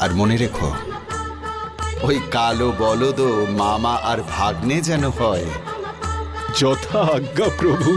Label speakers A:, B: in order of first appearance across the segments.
A: আর মনে রেখো, ওই কালো বলদ মামা আর ভাগ্নে যেন হয়।
B: যথা আজ্ঞা প্রভু।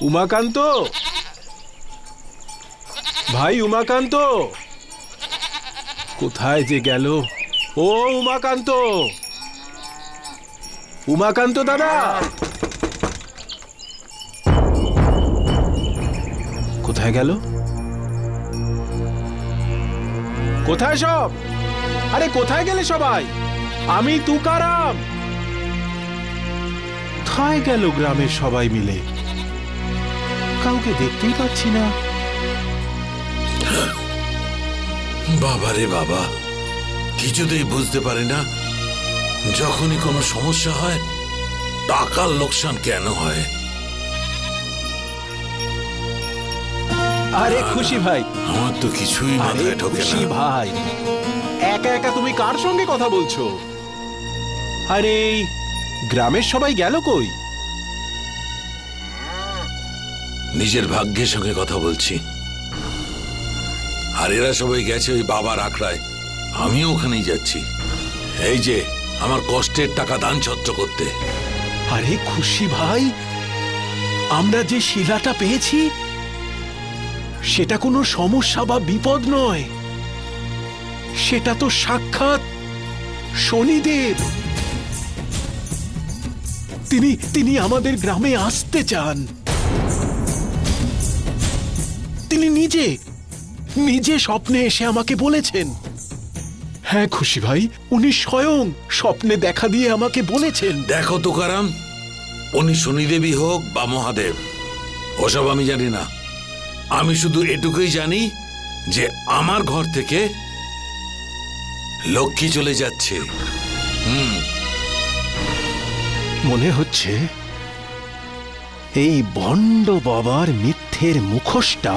B: উমাকান্ত, ভাই উমাকান্ত, কোথায় যে গেল? ও উমাকান্ত, উমাকান্ত দাদা, কোথায় গেল? কোথায় সব? আরে কোথায় গেলে সবাই? আমি তুকারাম। কোথায় গেল গ্রামের সবাই মিলে? কাউকে দেখতেই পাচ্ছি না।
C: বাবা রে বাবা, কিছুতেই বুঝতে পারি না, যখনই কোনো সমস্যা হয় টাকার লোকসান কেন হয়।
B: আরে খুশি ভাই,
C: আমার তো কিছুই মাথায় ঢোকে না।
B: খুশি ভাই, একা একা তুমি কার সঙ্গে কথা বলছো? আরে গ্রামের সবাই গেল কই?
C: নিজের ভাগ্যের সঙ্গে কথা বলছি। আর এরা সবাই গেছে ওই বাবার আখড়ায়, আমিও ওখানেই যাচ্ছি। এই যে আমার কষ্টের টাকা দান ছত্র করতে।
B: আরে খুশি ভাই, আমরা যে শিলাটা পেয়েছি সেটা কোনো সমস্যা বা বিপদ নয়, সেটা তো সাক্ষাৎ শনিদেব। তিনি আমাদের গ্রামে আসতে চান। তিনি নিজে স্বপ্নে এসে আমাকে বলেছেন। হ্যাঁ খুশি ভাই, উনি স্বয়ং স্বপ্নে দেখা দিয়ে আমাকে বলেছেন।
C: দেখো তুকারাম, উনি শনিদেবী হোক বা মহাদেব, ওসব আমি জানি না। আমি শুধু এটুকুই জানি যে আমার ঘর থেকে লক্ষ্মী চলে যাচ্ছে।
B: মনে হচ্ছে এই বন্ড বাবার মিথ্যের মুখোশটা